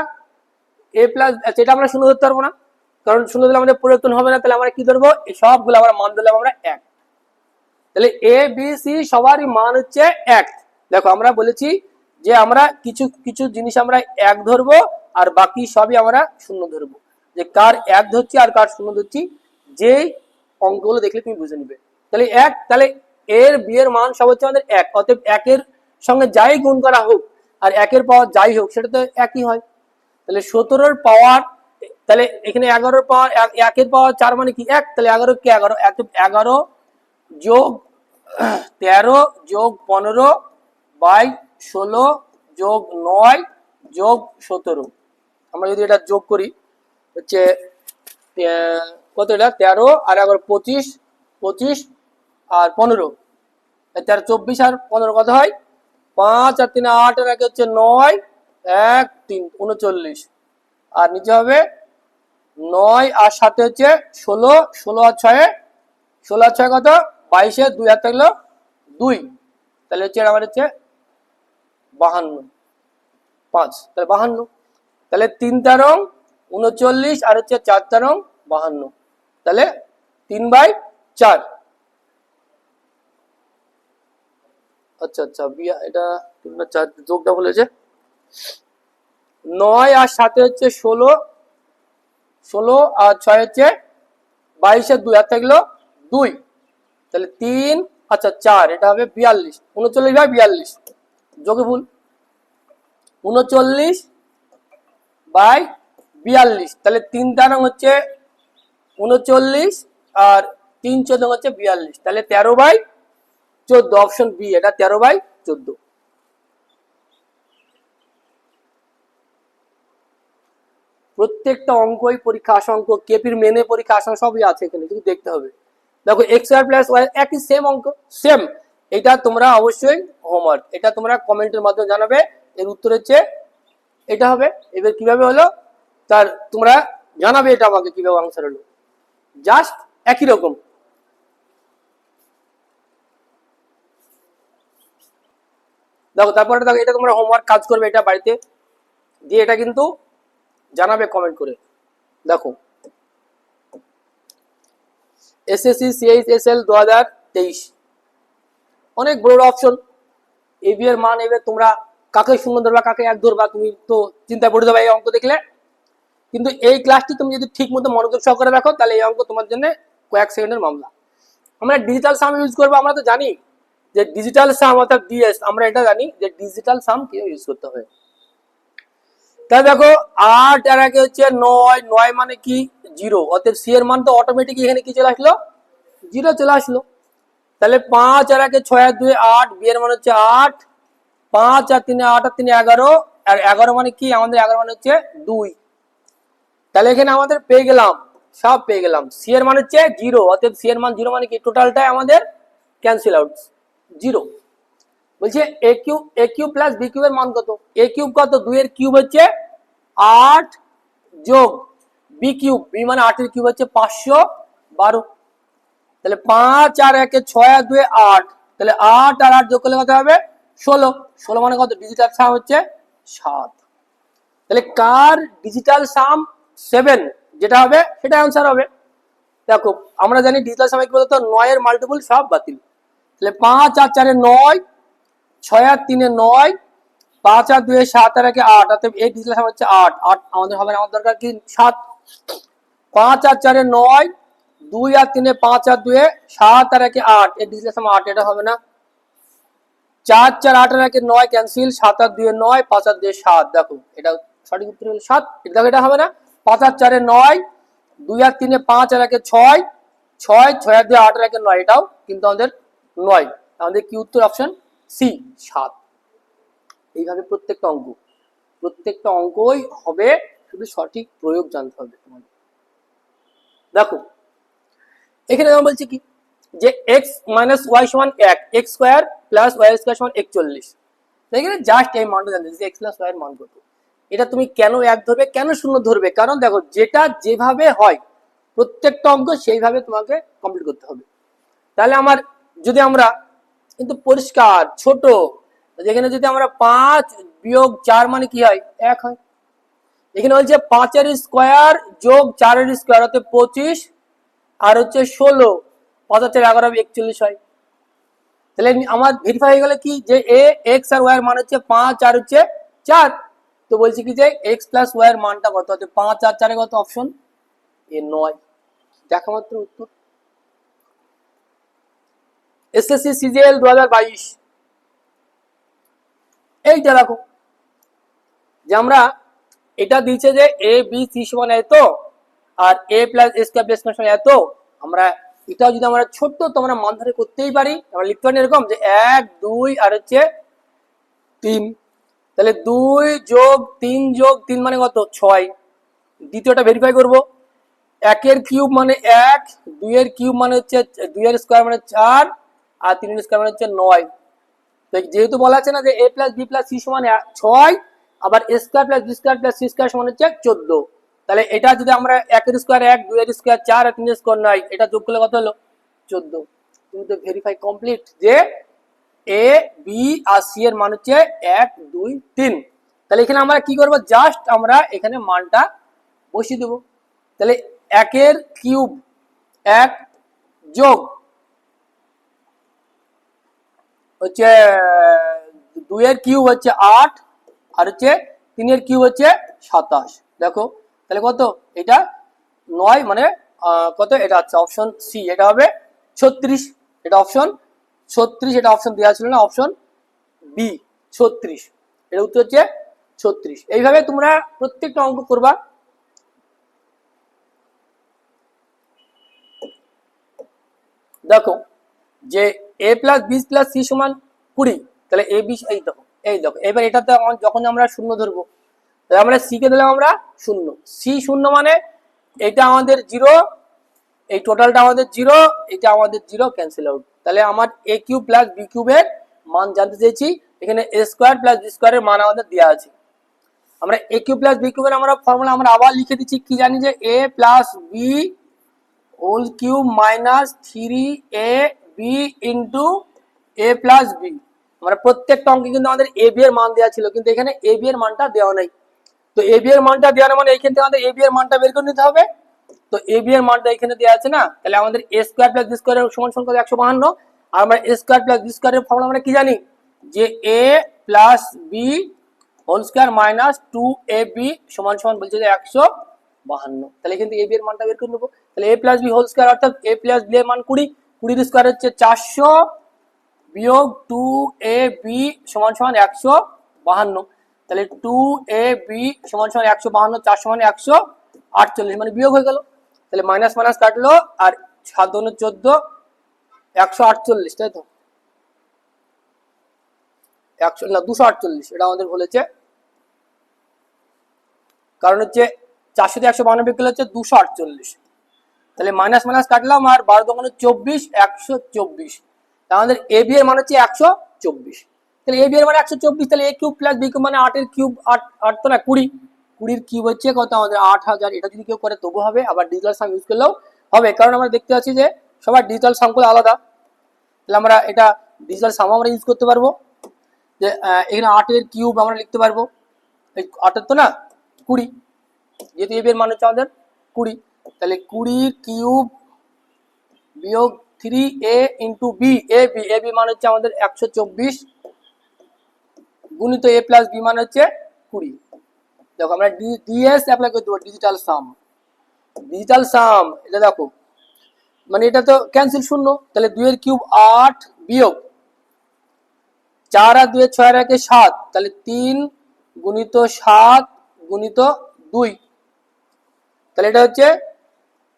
এ প্লাস, এটা আমরা শূন্য ধরতে পারবো না, কারণ শূন্য দিলে আমাদের পরিবর্তন হবে না। তাহলে আমরা কি ধরবো? এই সবগুলো আমরা মান দিলাম আমরা 1, তাহলে এ বি সি সবারই মান হচ্ছে 1। দেখো আমরা বলেছি যে আমরা কিছু কিছু জিনিস আমরা 1 ধরবো আর বাকি সবই আমরা শূন্য ধরবো, যে কার 1 ধরছি আর কার শূন্য ধরছি যেই অঙ্কগুলো দেখলে তুমি বুঝে নিবে। তাহলে 1, তাহলে এর বি এর মান সব হচ্ছে আমাদের 1, অতএব 1 এর সঙ্গে যাই গুণ করা হোক আর 1 এর পাওয়ার যাই হোক সেটা তো একই হয়। তাহলে 17 এর পাওয়ার, তাহলে এখানে 11 এর পাওয়ার 1 এর পাওয়ার 4 মানে কি 1, তাহলে 11 কে 11, 11 যোগ 13 যোগ 15 বাই 16 যোগ 9 যোগ 17, আমরা যদি এটা যোগ করি হচ্ছে কত, এটা 13 আর 11 25, 25 আর 15, 13 24 আর 15 কত হয়? 5 আর 3 8 আর 1 হচ্ছে 9, 1 3 39, আর নিচে হবে 9 আর 7 হচ্ছে 16, 16 আর 6 16 আর 6 কত? 22 এর 2 হাত থাকলো 2, তাহলে হচ্ছে আমার হচ্ছে 52, 5, তাহলে 52, তাহলে 3 13 39 আর হচ্ছে 4 13 52, তাহলে 3/4। আচ্ছা আচ্ছা এটা 4 যোগটা বলেছে 9 আর 7 হচ্ছে 16, 16 আর 6 হচ্ছে 22 এর 2 হাত থাকলো 2, তাহলে 3 আচ্ছা 4, এটা হবে 42, 39/42 যোগে ভুল, 39/42, তাহলে 3 13 হচ্ছে 39 আর 3 14 হচ্ছে 42, তাহলে 13/14, অপশন বি, এটা 13/14। প্রত্যেকটা অঙ্কই পরীক্ষা আসা অঙ্ক, কেপির মেনে পরীক্ষা আসা সবই আছে এখানে, কিন্তু দেখতে হবে। দেখো এক্স ওয়াই প্লাস ওয়াই একই সেম অঙ্ক, সেম। এটা তোমরা অবশ্যই হোমওয়ার্ক, এটা তোমরা কমেন্টের মাধ্যমে জানাবে এর উত্তর হচ্ছে এটা হবে। এবার কিভাবে হলো তার তোমরা জানাবে এটা আমাকে কিভাবে আনসার হলো, জাস্ট একই রকম। দেখো তারপরে দেখো এটা তোমরা হোমওয়ার্ক কাজ করবে এটা বাড়িতে দিয়ে, এটা কিন্তু জানাবে কমেন্ট করে। দেখো এসএসসি সিএইচএসএল 2023 অনেক বড় অপশন, এবি এর মান এবার তোমরা কাকে শূন্য ধরবা কাকে 1 ধরবা তুমি তো চিন্তায় পড়ে যাবে এই অঙ্ক দেখলে। কিন্তু এই ক্লাসটি তুমি যদি ঠিক মতো মনোযোগ সহকারে রাখো তাহলে এই অঙ্ক তোমার জন্য কয়েক সেকেন্ডের মামলা। আমরা ডিজিটাল সাম ইউজ করবো, আমরা তো জানি যে ডিজিটাল সাম অর্থাৎ ডিএস, আমরা এটা জানি যে ডিজিটাল সাম কিভাবে ইউজ করতে হবে। তাহলে দেখো 8 আর আগে হচ্ছে 9, 9 মানে কি 0, অতএব সি এর মান তো অটোমেটিক এখানে কি চলে আসলো 0 চলে আসলো। তাহলে 5 আর আগে 6 আর 2 8, বি এর মান হচ্ছে 8, 5 আর 3 8 আর 3 11, আর 11 মানে কি আমাদের 11 মানে হচ্ছে 2। তাহলে এখানে আমাদের পেয়ে গেলাম, সব পেয়ে গেলাম। সি এর মান হচ্ছে 0, অতএব সি এর মান 0 মানে কি টোটালটাই আমাদের ক্যান্সেল আউট 0। বলছে এ কিউব প্লাস বি কিউবের মান কত, এ কিউব কত 2 এর কিউব হচ্ছে 8 যোগ বি কিউব, বি মানে 8 এর কিউব হচ্ছে 512। তাহলে 5 আর 1 6 আর 2 8, তাহলে 8 আর 8 যোগ করলে কত হবে 16, 16 মানে কত ডিজিটাল সাম হচ্ছে 7। তাহলে কার ডিজিটাল সাম 7 যেটা হবে সেটা आंसर হবে। দেখো আমরা জানি ডিজিটাল সাম কি বলতো 9 এর মাল্টিপল সব বাতিল। তাহলে 5 আর 4 এ 9, 6 আর 3 এ 9, 5 আর 2 এ 7 আর 1 এ 8, অতএব এই ডিজিটাল সাম হচ্ছে 8, 8 আমাদের হবে না, আমাদের দরকার কি 7। 5 আর 4 এ 9, 2 আর 3 এ 5 আর 2 এ 7 আর 1 এ 8, এই ডিজিটাল সাম 8, এটা হবে না। 4 4 8 আর 1 এ 9 ক্যান্সেল, 7 আর 2 এ 9, 5 আর 2 এ 7, দেখো এটা সঠিক উত্তর হলো 7। দেখো এটা হবে না, 5 আর 4 এ 9, 2 আর 3 এ 5 আর 1 এ 6, 6 6 আর 2 8 আর 1 এ 9, এটাও কিন্তু আমাদের 9, আমাদের কি উত্তর অপশন সি 7। এইভাবে প্রত্যেকটা অঙ্কই হবে, শুধু সঠিক প্রয়োগ জানতে হবে তোমাদের। দেখো এখানে আমরা বলছি কি যে x মাইনাস ওয়াই সমান 1, x square plus Y square সমান 41। এখানে জাস্ট এই মানটা জানতে যে x প্লাস ওয়াই এর মান কত। এটা তুমি কেন 1 ধরবে, কেন 0 ধরবে, কারণ দেখো যেটা যেভাবে হয় প্রত্যেকটা অঙ্ক সেইভাবে তোমাকে কমপ্লিট করতে হবে। তাহলে আমার যদি আমরা কিন্তু পরিষ্কার ছোট, যেখানে যদি আমরা 5 বিয়োগ 4 মানে কি হয় 1 হয়। এখানে বলছে 5 এর স্কয়ার যোগ 4 এর স্কয়ার অর্থাৎ 25, আর হচ্ছে 16, 5 আর 4 11 হবে 41 হয়। তাহলে আমার ভেরিফাই হয়ে গেল কি যে এ এক্স আর ওয়াই এর মান হচ্ছে 5 আর হচ্ছে 4। তো বলছি কি যে এক্স প্লাস ওয়াই এর মানটা কত, হচ্ছে 5 আর 4 এর কত, অপশন এ 9। দেখা মাত্র উত্তর। এসএসসি সিজিএল 2022 এইটা দেখো যে আমরা এটা দিয়েছে যে এ বি সি সমান এত আর এ প্লাস এ স্কয়ার প্লাস সমান এত। আমরা এটাও যদি আমরা ছোট্ট তো আমরা মান ধরে করতেই পারি, আমরা লিখতে পারি এরকম যে 1 2 আর হচ্ছে 3। তাহলে 2 যোগ 3 যোগ 3 মানে কত 6। দ্বিতীয়টা ভেরিফাই করব, 1 এর কিউব মানে 1, 2 এর কিউব মানে হচ্ছে 2 এর স্কয়ার মানে 4, আর 3 এর স্কয়ার মানে হচ্ছে 9। তো যেহেতু বলা আছে না যে a plus B plus C সমান 6, আবার a square plus B square plus C square সমান হচ্ছে 14। তাহলে এটা যদি আমরা 1 এর স্কয়ার 1, 2 এর স্কয়ার 4 আর 3 এর স্কয়ার 9, এটা যোগ করলে কত হলো 14। কিন্তু ভেরিফাই কমপ্লিট যে এ বি আর সি এর মান হচ্ছে 1 2 3। তাহলে এখানে আমরা কি করব, জাস্ট আমরা এখানে মানটা বসিয়ে দেব। তাহলে 1 এর কিউব 1 যোগ হচ্ছে 2 এর কিউব হচ্ছে 8, আর হচ্ছে 3 এর কিউব হচ্ছে 27। দেখো তাহলে কত, এটা 9 মানে কত, এটা হচ্ছে অপশন সি, এটা হবে 36। এটা অপশন 36, এটা অপশন দেওয়া ছিল না, অপশন বি 36, এটা উত্তর হচ্ছে 36। এইভাবে তোমরা প্রত্যেকটা অঙ্ক করবা। দেখো যে A plus B plus C সমান 20, তাহলে এ বি এই দেখো এবার এটাতে যখন আমরা শূন্য ধরবো, তাহলে আমরা সি কে দিলাম আমরা শূন্য, সি শূন্য মানে এটা আমাদের 0, এই টোটালটা আমাদের 0, এটা আমাদের 0, ক্যান্সেল আউট। তাহলে আমার এ কিউব প্লাস বি কিউবের মান জানতে চেয়েছি, এখানে এ স্কয়ার প্লাস বি স্কয়ারের মান আমাদের দেওয়া আছে। আমরা এ কিউব প্লাস বি কিউবের আমরা ফর্মুলা আমরা আবার লিখে দিচ্ছি, কি জানি যে A plus B whole cube minus 3 A B into A plus B. আমরা প্রত্যেকটা অঙ্কে কিন্তু আমাদের এ বি এর মান দেওয়া ছিল, কিন্তু এখানে এ বি এর মানটা দেওয়া নাই। তো এ বি এর মানটা দেওয়া মানে এইখান থেকে আমাদের এ বি এর মানটা বের করে নিতে হবে। তো এ বি এর মানটা এখানে দেওয়া আছে না, তাহলে আমাদের এ স্কয়ার প্লাস বি স্কয়ারের সমান সমান কত 152। আর আমরা এ স্কয়ার প্লাস বি স্কয়ারের ফর্মুলা আমরা কি জানি যে A plus B whole square minus 2ab সমান সমান বলছে যে 152। তাহলে কিন্তু এ বি এর মানটা বের করে নেবো। তাহলে A plus B whole square অর্থাৎ এ প্লাস বি এর মান 20, 20 স্কোয়ার হচ্ছে 400 বিয়োগ 2ab সমান সমান 152, তাহলে 2ab সমান সমান 152, 400 মানে 148, মানে বিয়োগ হয়ে গেল। তাহলে মাইনাস মাইনাস কাটলো, আর 7 দুগুণে 14, 148, তাই তো 248, এটা আমাদের বলেছে, কারণ হচ্ছে 400 তে 152 বিয়োগ করলে হচ্ছে 248। তাহলে মাইনাস মাইনাস কাটলাম, আর 12 দুগুণে 24, 124, আমাদের এ বি এর মান হচ্ছে 124। তাহলে এ বি এর মানে 124, তাহলে A cube plus B cube মানে 8 এর কিউব, 8 তো না 20, 20 এর কিউব হচ্ছে কত আমাদের 8000। এটা যদি কেউ করে তবু হবে, আবার ডিজিটাল সাম ইউজ করলেও হবে, কারণ আমরা দেখতে পাচ্ছি যে সবার ডিজিটাল সামগুলো আলাদা। তাহলে আমরা এটা ডিজিটাল সাম আমরা ইউজ করতে পারবো, যে এখানে 8 এর কিউব আমরা লিখতে পারবো, 8 তো না 20, যেহেতু এ বি এর মান হচ্ছে আমাদের 20, তাহলে 20 কিউব বিয়োগ 3a into B, A B মান হচ্ছে আমাদের 124 গুণিত a প্লাস বি মান হচ্ছে 20। দেখো আমরা ডিএস অ্যাপ্লাই করে দেবো, ডিজিটাল সাম। ডিজিটাল সাম এটা দেখো, মানে এটা তো ক্যান্সেল শূন্য, তাহলে 2 এর কিউব 8 বিয়োগ 4 আর 2 এর 6 আর 1 এর 7, তাহলে 3 গুণিত 7 গুণিত 2, তাহলে এটা হচ্ছে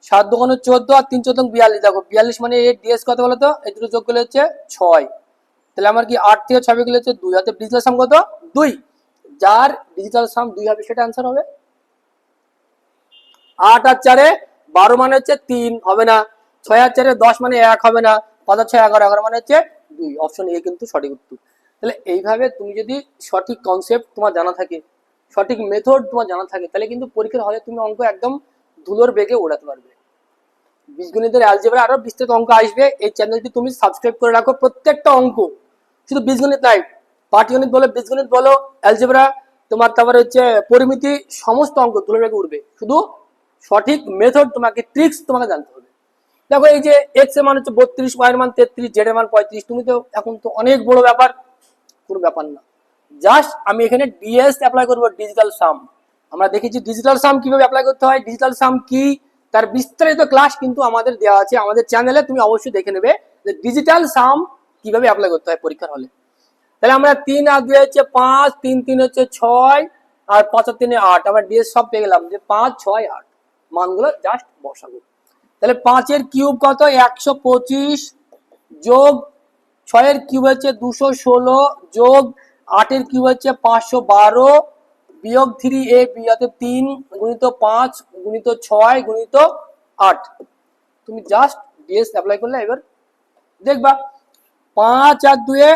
7 দুগুণে 14 আর 3 14 42। দেখো 42 মানে এর ডিএস কত বলতো, এই দুটো যোগ করলে হচ্ছে 6, তাহলে আমার কি 8 থেকে 6 গেলে হচ্ছে 2, অর্থাৎ ডিজিটাল সাম কত 2, যার ডিজিটাল সাম 2 হবে সেটা आंसर হবে। 8 আর 4 এ 12 মানে হচ্ছে 3 হবে না, 6 আর 4 এ 10 মানে 1 হবে না, 5 আর 6 11, 11 মানে হচ্ছে 2, অপশন এ কিন্তু সঠিক উত্তর। তাহলে এইভাবে তুমি যদি সঠিক কনসেপ্ট তোমার জানা থাকে, সঠিক মেথড তোমার জানা থাকে, তাহলে কিন্তু পরীক্ষার হলে তুমি অঙ্ক একদম ধুলোর বেগে ওড়াতে পারবে। বীজগণিতের অ্যালজেব্রা আরো বিস্তৃত অঙ্ক আসবে, এই চ্যানেলটি তুমি সাবস্ক্রাইব করে রাখো। প্রত্যেকটা অঙ্ক, শুধু বীজগণিত নাই, পাটিগণিত বলো, বীজগণিত বলো, অ্যালজেব্রা তোমার, তারপরে হচ্ছে পরিমিতি, সমস্ত অঙ্ক ধুলোর বেগে উঠবে। শুধু সঠিক মেথড তোমাকে, ট্রিক্স তোমাকে জানতে হবে। দেখো এই যে এক্স এর মান হচ্ছে 32, ওয়াই এর মান 33, জেড এর মান 35, তুমি তো এখন তো অনেক বড় ব্যাপার, কোনো ব্যাপার না, জাস্ট আমি এখানে ডিএস অ্যাপ্লাই করবো, ডিজিটাল সাম। আমরা দেখেছি ডিজিটাল সাম কিভাবে অ্যাপ্লাই করতে হয়, ডিজিটাল সাম কি তার বিস্তারিত ক্লাস কিন্তু আমাদের দেওয়া আছে আমাদের চ্যানেলে, তুমি অবশ্যই দেখে নেবে যে ডিজিটাল সাম কিভাবে অ্যাপ্লাই করতে হয় পরীক্ষার হলে। তাহলে আমরা 3 আর 2 হচ্ছে 5, 3 3 হচ্ছে 6, আর 5 আর 3 8, আমরা ডিএস সব পেয়ে গেলাম যে 5 6 8, মানগুলো জাস্ট বসাবো। তাহলে 5 এর কিউব কত 125, যোগ 6 এর কিউব হচ্ছে 216, যোগ 8 এর কিউব হচ্ছে 512, বিয়োগ 3ab, অর্থাৎ 3 গুণিত 5 গুণিত 6 গুণিত 8। তুমি জাস্ট ডিএস অ্যাপ্লাই করলে এবার দেখবা 5 আর 2 এ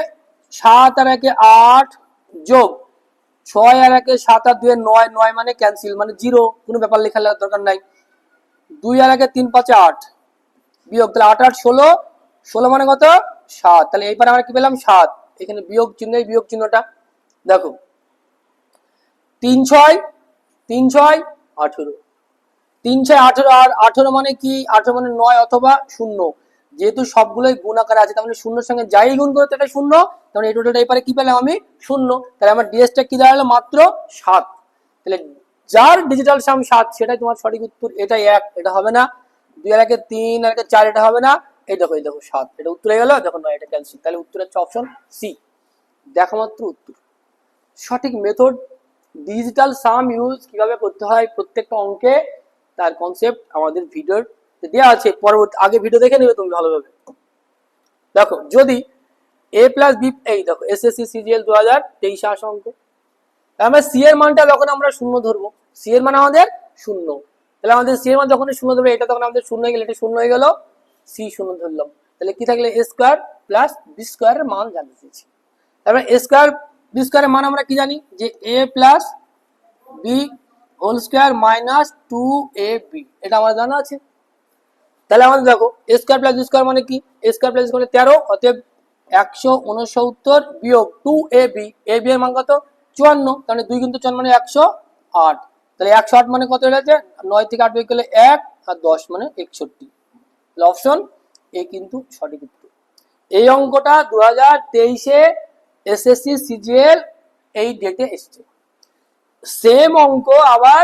7 আর 1 এ 8, যোগ 6 আর 1 এ 7 আর 2 এ 9, 9 মানে ক্যান্সেল, মানে জিরো, কোনো ব্যাপার লেখার দরকার নাই। 2 আর 1 এ 3 5 এ 8, বিয়োগ, তাহলে 8 8 16, 16 মানে কত 7, তাহলে এইবার আমরা কি পেলাম 7, এখানে বিয়োগ চিহ্ন, এই বিয়োগ চিহ্নটা দেখো 3 6 3 6 18, 3 6 18, আর 18 মানে কি, 18 মানে 9 অথবা 0, যেহেতু সবগুলোই গুণ আকারে আছে, তার মানে শূন্যর সঙ্গে যাই গুণ করতে এটা শূন্য, তাহলে এই টোটালটা এবারে কি পেলাম আমি 0, তাহলে আমার ডিএসটা কি দাঁড়ালো মাত্র 7। তাহলে যার ডিজিটাল সাম 7 সেটাই তোমার সঠিক উত্তর। এটা 1, এটা হবে না, 2 আর 1 এ 3 আর 1 এ 4, এটা হবে না, এই দেখো 7, এটা উত্তর হয়ে গেল, দেখো 9 এটা ক্যান্সেল, তাহলে উত্তর হচ্ছে অপশন সি, দেখো মাত্র উত্তর। সঠিক মেথড ডিজিটাল সাম ইউজ কিভাবে করতে হয় প্রত্যেকটা অঙ্কে, তার কনসেপ্ট আমাদের ভিডিওর দেওয়া আছে, পরবর্তী আগে ভিডিও দেখে নেবে তুমি ভালোভাবে। দেখো যদি a প্লাস বি, এই দেখো এসএসসি সিজিএল 2023 আসা অঙ্ক, আমরা সি এর মানটা যখন আমরা শূন্য ধরবো, সি এর মান আমাদের শূন্য, তাহলে আমাদের সি এর মান যখন শূন্য ধরবে, এটা তখন আমাদের শূন্য হয়ে গেলে, এটা শূন্য হয়ে গেল, সি শূন্য ধরলাম, তাহলে কি থাকলে এ স্কোয়ার প্লাস বি স্কোয়ারের মান জানতে চেয়েছি। তারপরে এ স্কোয়ার বি স্কোয়ারের মান আমরা কি জানি যে A plus B whole square minus 2ab, এটা আমার জানা আছে। তাহলে আমাদের দেখো A square plus B square মানে কি, এ স্কোয়ার প্লাস 13, অতএব 169 বিয়োগ 2ab, ab এর মান কত 54, তাহলে 2 কিন্তু 54 মানে 108, তাহলে 108 মানে কত হয়ে যাচ্ছে 9 থেকে 8 বিয়োগ করলে 1, আর 10 মানে 61, তাহলে অপশন এ কিন্তু সঠিক উত্তর। এই অঙ্কটা 2023-এ এসএসসি সিজিএল এই ডেটে এসেছে। সেম অঙ্ক আবার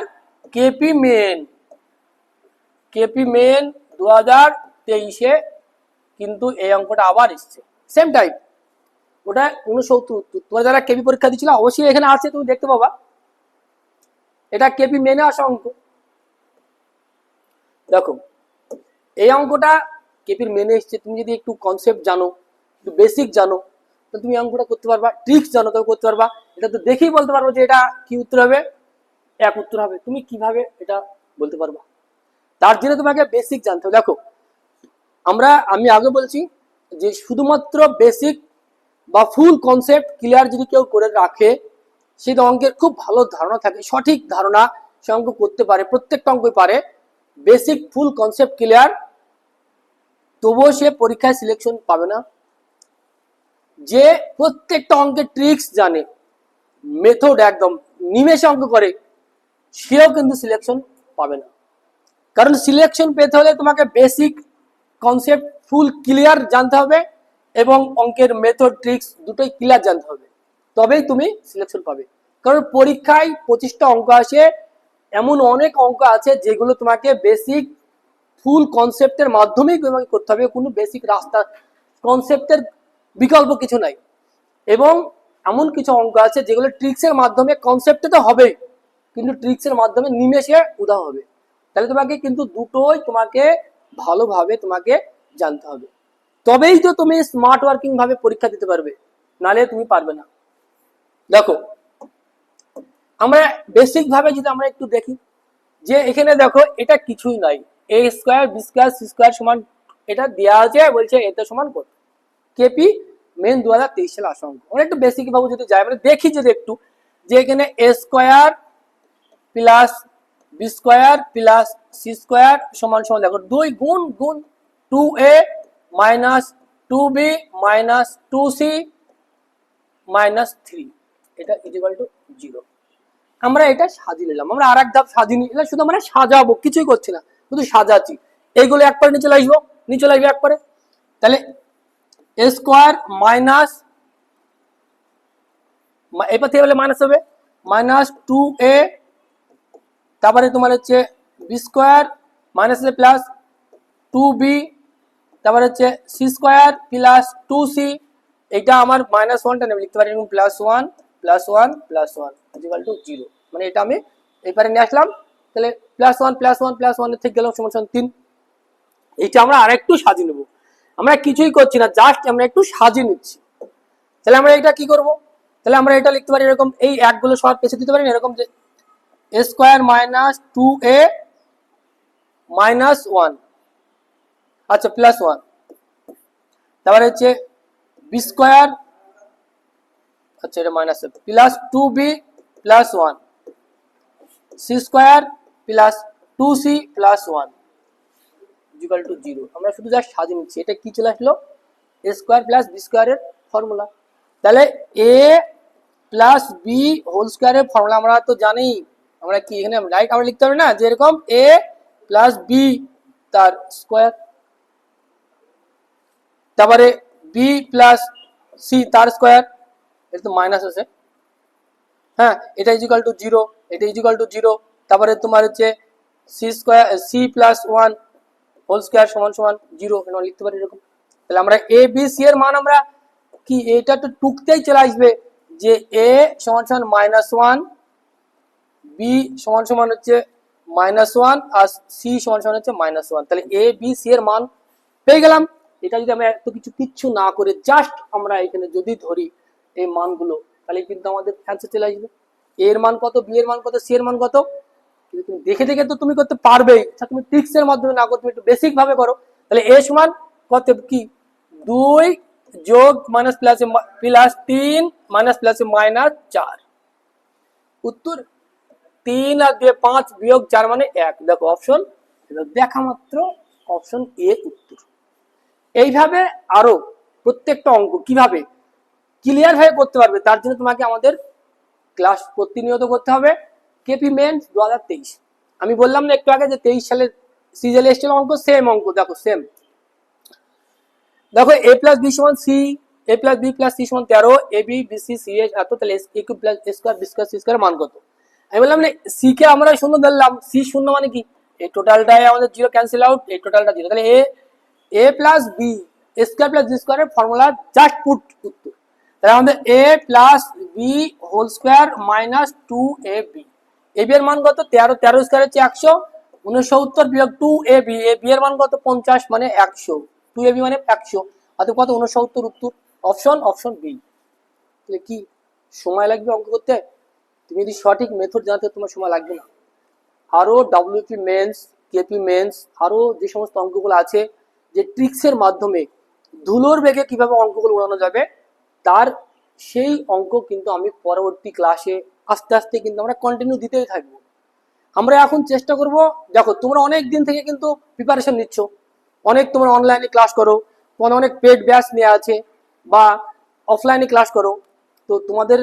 কেপি মেন 2023-এ কিন্তু এই অঙ্কটা আবার এসছে সেম টাইপ, ওটা 69 উত্তর। তোমরা যারা কেপি পরীক্ষা দিচ্ছিল অবশ্যই এখানে আছে, তুমি দেখতে পাবা, এটা কেপি মেনে আসা অঙ্ক। দেখো এই অঙ্কটা কেপির মেনে এসছে, তুমি যদি একটু কনসেপ্ট জানো, একটু বেসিক জানো, তো তুমি অঙ্কটা করতে পারবা, ট্রিক্স জানো তবে করতে পারবা। এটা তো দেখেই বলতে পারবো যে এটা কি উত্তর হবে, এক উত্তর হবে। তুমি কিভাবে এটা বলতে পারবা? তার জন্য তোমাকে বেসিক জানতে হবে। দেখো আমি আগে বলছি যে শুধুমাত্র বেসিক বা ফুল কনসেপ্ট ক্লিয়ার যদি কেউ করে রাখে, সেই অঙ্কের খুব ভালো ধারণা থাকে, সঠিক ধারণা, সে অঙ্ক করতে পারে, প্রত্যেকটা অঙ্কই পারে, বেসিক ফুল কনসেপ্ট ক্লিয়ার, তবুও সে পরীক্ষায় সিলেকশন পাবে না। যে প্রত্যেকটা অঙ্কের ট্রিক্স জানে, মেথড একদম নিমেষে অঙ্ক করে, সেও কিন্তু সিলেকশন পাবে না। কারণ সিলেকশন পেতে হলে তোমাকে বেসিক কনসেপ্ট ফুল ক্লিয়ার জানতে হবে এবং অঙ্কের মেথড ট্রিক্স দুটোই ক্লিয়ার জানতে হবে, তবেই তুমি সিলেকশন পাবে। কারণ পরীক্ষায় 25টা অঙ্ক আসে, এমন অনেক অঙ্ক আছে যেগুলো তোমাকে বেসিক ফুল কনসেপ্টের মাধ্যমেই তোমাকে করতে হবে, কোনো বেসিক রাস্তা কনসেপ্টের বিকল্প কিছু নাই। এবং এমন কিছু অঙ্ক আছে যেগুলো ট্রিক্সের মাধ্যমে, কনসেপ্টে তো হবেই কিন্তু ট্রিক্সের মাধ্যমে নিমেষে উদাহ হবে। তাহলে তোমাকে কিন্তু দুটোই তোমাকে ভালোভাবে তোমাকে জানতে হবে, তবেই তো তুমি স্মার্ট ওয়ার্কিং ভাবে পরীক্ষা দিতে পারবে, নালে তুমি পারবে না। দেখো আমরা বেসিক ভাবে যদি আমরা একটু দেখি, যে এখানে দেখো এটা কিছুই নাই, A square B square C square সমান, এটা দেওয়া আছে, বলছে এতে সমান কত। কেপি মেন 2023 সালে আসা অঙ্ক। আমরা একটু বেসিক ভাবে যদি যাই, আমরা দেখি যদি একটু, যে এখানে A square plus B square plus C square সমান সমান, দেখো 2 গুণ গুণ 2a minus 2b minus 2c minus 3, এটা ইকুয়াল টু 0। আমরা এটা সাজিয়ে নিলাম, আমরা আর এক ধাপ সাজিয়ে নিই, এটা শুধু আমরা সাজাবো, কিছুই করছি না, শুধু সাজাচ্ছি। এইগুলো একবারে নিচে আসবো, নিচে আসবে একবারে। তাহলে এ স্কোয়ার মাইনাস, এবার থেকে বলে মাইনাস হবে, মাইনাস 2a, তারপরে তোমার হচ্ছে B square minus plus 2b, তারপরে হচ্ছে সি স্কোয়ার প্লাস 2c, এটা আমার মাইনাস 1টা নেবে, লিখতে পারি এরকম plus 1 plus 1 plus 1 equal to 0। মানে এটা আমি এবারে নিয়ে আসলাম, তাহলে প্লাস 1 প্লাস 1 প্লাস 1 এর থেকে গেল সমান সমান 3। এইটা আমরা আরেকটু সাজিয়ে নেব, আমরা কিছুই করছি না, জাস্ট আমরা একটু সাজিয়ে নিচ্ছি। তাহলে আমরা এটা কি করব, তাহলে আমরা এটা লিখতে পারি এরকম, এই একগুলো সব পেছে দিতে পারি এরকম, যে এ স্কোয়ার মাইনাস 2a মাইনাস 1, আচ্ছা প্লাস 1, তারপরে হচ্ছে বি স্কোয়ার, আচ্ছা এটা minus plus 2b plus 1, C square plus 2c plus 1 equal to 0। আমরা শুধু জাস্ট সাজিয়ে নিচ্ছি, এটা কি চলে আসলো, এ স্কোয়ার প্লাস বি স্কোয়ারের ফর্মুলা। তাহলে এ প্লাস বি হোল স্কোয়ারের ফর্মুলা আমরা তো জানি, আমরা কি এখানে রাইট আমরা লিখতে হবে না, যে এরকম এ প্লাস বি তার স্কোয়ার, তারপরে বি প্লাস সি তার স্কোয়ার, এটা তো মাইনাস আছে, হ্যাঁ এটা ইকুয়াল টু 0, এটা ইকুয়াল টু 0, তারপরে তোমার হচ্ছে C square C plus 1 whole square সমান সমান 0, এটা লিখতে পারি এরকম। তাহলে আমরা এ বি সি এর মান আমরা কি, এটা তো টুকতেই চলে আসবে, যে এ সমান সমান মাইনাস 1, বি সমান সমান হচ্ছে মাইনাস 1 আর সি সমান সমান হচ্ছে মাইনাস 1। তাহলে এ বি সি এর মান পেয়ে গেলাম। এটা যদি আমরা এত কিচ্ছু না করে জাস্ট আমরা এখানে যদি ধরি এই মানগুলো, তাহলে কিন্তু আমাদের অ্যান্সার চলে আসবে। এ এর মান কত, বি এর মান কত, সি এর মান কত, কিন্তু তুমি দেখে দেখে তো তুমি করতে পারবেই, তুমি ট্রিক্স এর মাধ্যমে না করো, তুমি একটু বেসিক ভাবে করো। তাহলে এ সমান কত, কি 2 যোগ মাইনাস প্লাসে প্লাস 3 মাইনাস প্লাসে মাইনাস 4, উত্তর 3 আর 2 5 বিয়োগ 4 মানে 1। দেখো অপশন দেখা মাত্র অপশন এ উত্তর। এইভাবে আরো প্রত্যেকটা অঙ্ক কিভাবে ক্লিয়ার ভাবে করতে পারবে, তার জন্য তোমাকে আমাদের ক্লাস প্রতিনিয়ত করতে হবে। কেপি মেন্স 2023, আমি বললাম না একটু আগে যে 23 সালের সিজিএল এসেছিল অঙ্ক, সেম অঙ্ক দেখো সেম। দেখো এ প্লাস বি সমান C, A plus B plus C সমান 13, A B B C C A এত, তাহলে A cube plus A square B square C square মান কত। আমি বললাম না সি কে আমরা শূন্য ধরলাম, সি শূন্য মানে কি, এই টোটালটাই আমাদের 0 ক্যান্সেল আউট, এই টোটালটা 0, তাহলে A plus B A square plus B স্কোয়ারের ফর্মুলা জাস্ট পুট উত্তর। তাহলে আমাদের A plus B whole square minus 2ab, A B এর মান কত 13, 13 স্কোয়ার হচ্ছে 100, 69 বিয়োগ 2ab, এ বি এর মান কত 50 মানে 100, 2ab মানে 100, অর্থাৎ কত 69 উত্তর। Option B. তাহলে কি সময় লাগবে অঙ্ক করতে? তুমি যদি সঠিক মেথড জানতে তোমার সময় লাগবে না। আরো ডব্লিউপি মেন্স, কেপি মেন্স, আরো যে সমস্ত অঙ্কগুলো আছে যে ট্রিক্সের মাধ্যমে ধুলোর বেগে কিভাবে অঙ্কগুলো উড়ানো যাবে, তার সেই অঙ্ক কিন্তু আমি পরবর্তী ক্লাসে আস্তে আস্তে কিন্তু আমরা কন্টিনিউ দিতেই থাকবো। আমরা এখন চেষ্টা করব, দেখো তোমরা অনেক দিন থেকে কিন্তু প্রিপারেশন নিচ্ছ, অনেক তোমরা অনলাইনে ক্লাস করো, তোমাদের অনেক পেড ব্যাচ নেওয়া আছে বা অফলাইনে ক্লাস করো। তো তোমাদের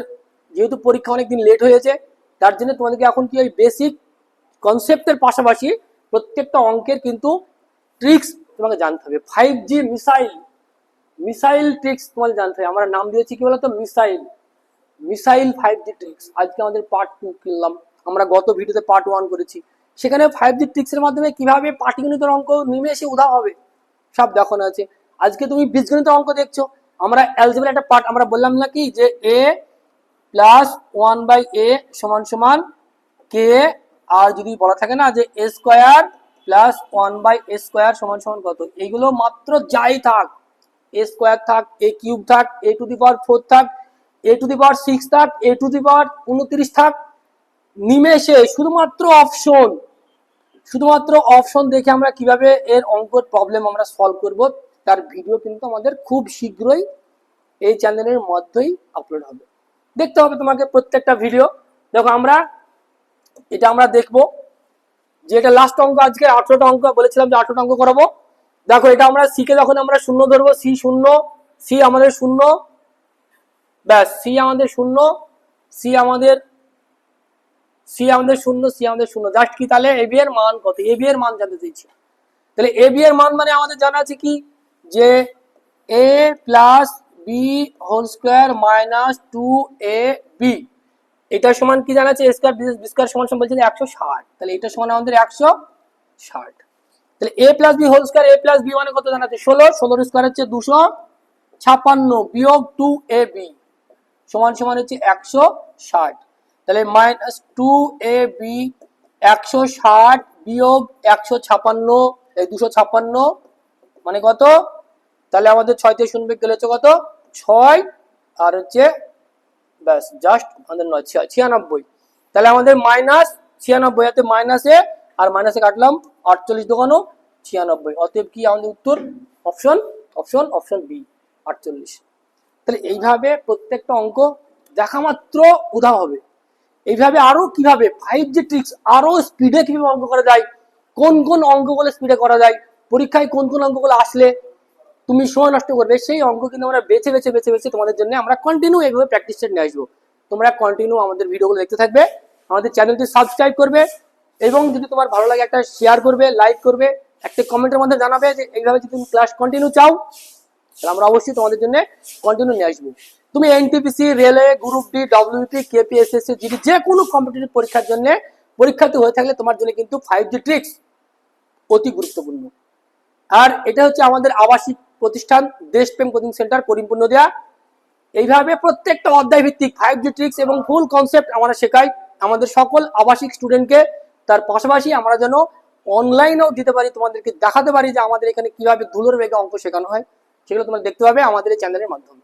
যেহেতু পরীক্ষা অনেক দিন লেট হয়েছে, তার জন্য তোমাদেরকে এখন কি ওই বেসিক কনসেপ্টের পাশাপাশি প্রত্যেকটা অঙ্কের কিন্তু ট্রিক্স তোমাকে জানতে হবে। 5G মিসাইল ট্রিক্স তোমাদের জানতে হবে। আমরা নাম দিয়েছি কি বলতো, মিসাইল 5G ট্রিক্স। আজকে আমাদের পার্ট 2 কিনলাম, আমরা গত ভিডিওতে পার্ট 1 করেছি, সেখানে 5G ট্রিক্সের মাধ্যমে কিভাবে পাটিগণিতের অঙ্ক নিমেষে উধাও হবে সব দেখানো আছে। আজকে তুমি বীজগণিতের অঙ্ক দেখছো, আমরা অ্যালজেব্রার একটা পার্ট আমরা বললাম নাকি যে a প্লাস 1/a সমান সমান k, আর যদি বলা থাকে না যে a square plus 1/a square সমান সমান কত, এইগুলো মাত্র যাই থাক, a স্কোয়ার থাক, a কিউব থাক, a টু দি পাওয়ার 4 থাক, a টু দি পাওয়ার 6 থাক, a টু দি পাওয়ার 29 থাক, নিমেষে শুধুমাত্র অপশন দেখে আমরা কিভাবে এর অঙ্কের প্রবলেম আমরা সলভ করব, তার ভিডিও কিন্তু আমাদের খুব শীঘ্রই এই চ্যানেলের মধ্যেই আপলোড হবে। দেখতে হবে তোমাকে প্রত্যেকটা ভিডিও। দেখো এটা আমরা দেখবো যে এটা লাস্ট অঙ্ক, আজকে 18টা অঙ্ক বলেছিলাম যে 18টা অঙ্ক করাবো। দেখো এটা আমরা শিখে যখন আমরা শূন্য ধরবো, সি আমাদের শূন্য, ব্যাস সি আমাদের শূন্য, জাস্ট কি তাহলে এবি এর মান কত, এবি এর মান জানতে চাইছি। তাহলে এবি এর মান মানে আমাদের জানা আছে কি যে A plus B whole square minus 2ab, এটা সমান কি জানা আছে, এ স্কোয়ার বি স্কোয়ার সমান সমান বলছে 160, তাহলে এটা সমান আমাদের 160। তাহলে A plus B whole square, A plus B মানে কত জানা আছে 16, 16 স্কোয়ার হচ্ছে 256 বিয়োগ 2ab সমান সমান হচ্ছে 160। তাহলে মাইনাস 2ab 160 বিয়োগ 156, এই 256 মানে কত, তাহলে আমাদের 6 থেকে শুনবে গেলে হচ্ছে কত 6, আর হচ্ছে ব্যাস জাস্ট আমাদের 96। তাহলে আমাদের মাইনাস 96, হাতে মাইনাসে আর মাইনাসে কাটলাম 48 দোকানো 96, অতএব কি আমাদের উত্তর অপশন বি 48। তাহলে এইভাবে প্রত্যেকটা অঙ্ক দেখা মাত্র উধাও হবে। এইভাবে আরো কিভাবে 5G ট্রিক্স আরো স্পিডে কিভাবে অঙ্ক করা যায়, কোন কোন অঙ্কগুলো স্পিডে করা যায়, পরীক্ষায় কোন কোন অঙ্কগুলো আসলে তুমি সময় নষ্ট করবে, সেই অঙ্ক কিন্তু আমরা বেছে বেছে তোমাদের জন্য আমরা কন্টিনিউ এইভাবে প্র্যাকটিস সেট নিয়ে আসবো। তোমরা কন্টিনিউ আমাদের ভিডিওগুলো দেখতে থাকবে, আমাদের চ্যানেলটি সাবস্ক্রাইব করবে, এবং যদি তোমার ভালো লাগে একটা শেয়ার করবে, লাইক করবে, একটা কমেন্টের মধ্যে জানাবে যে এইভাবে যদি তুমি ক্লাস কন্টিনিউ চাও, তাহলে আমরা অবশ্যই তোমাদের জন্য কন্টিনিউ নিয়ে আসবো। তুমি NTPC, railway, group D, WP, KP, SSC, GD যে কোনো কম্পিটিটিভ পরীক্ষার জন্য পরীক্ষার্থী হয়ে থাকলে তোমার জন্য কিন্তু 5G ট্রিক্স অতি গুরুত্বপূর্ণ। আর এটা হচ্ছে আমাদের আবাসিক প্রতিষ্ঠান দেশপ্রেম কোচিং সেন্টার, করিমপুর নদিয়া। এইভাবে প্রত্যেকটা অধ্যায় ভিত্তিক 5G ট্রিক্স এবং ফুল কনসেপ্ট আমরা শেখাই আমাদের সকল আবাসিক স্টুডেন্টকে। তার পাশাপাশি আমরা যেন অনলাইনেও দিতে পারি, তোমাদেরকে দেখাতে পারি যে আমাদের এখানে কিভাবে ধুলোর বেগে অঙ্ক শেখানো হয়, সেগুলো তোমরা দেখতে পাবে আমাদের এই চ্যানেলের মাধ্যমে।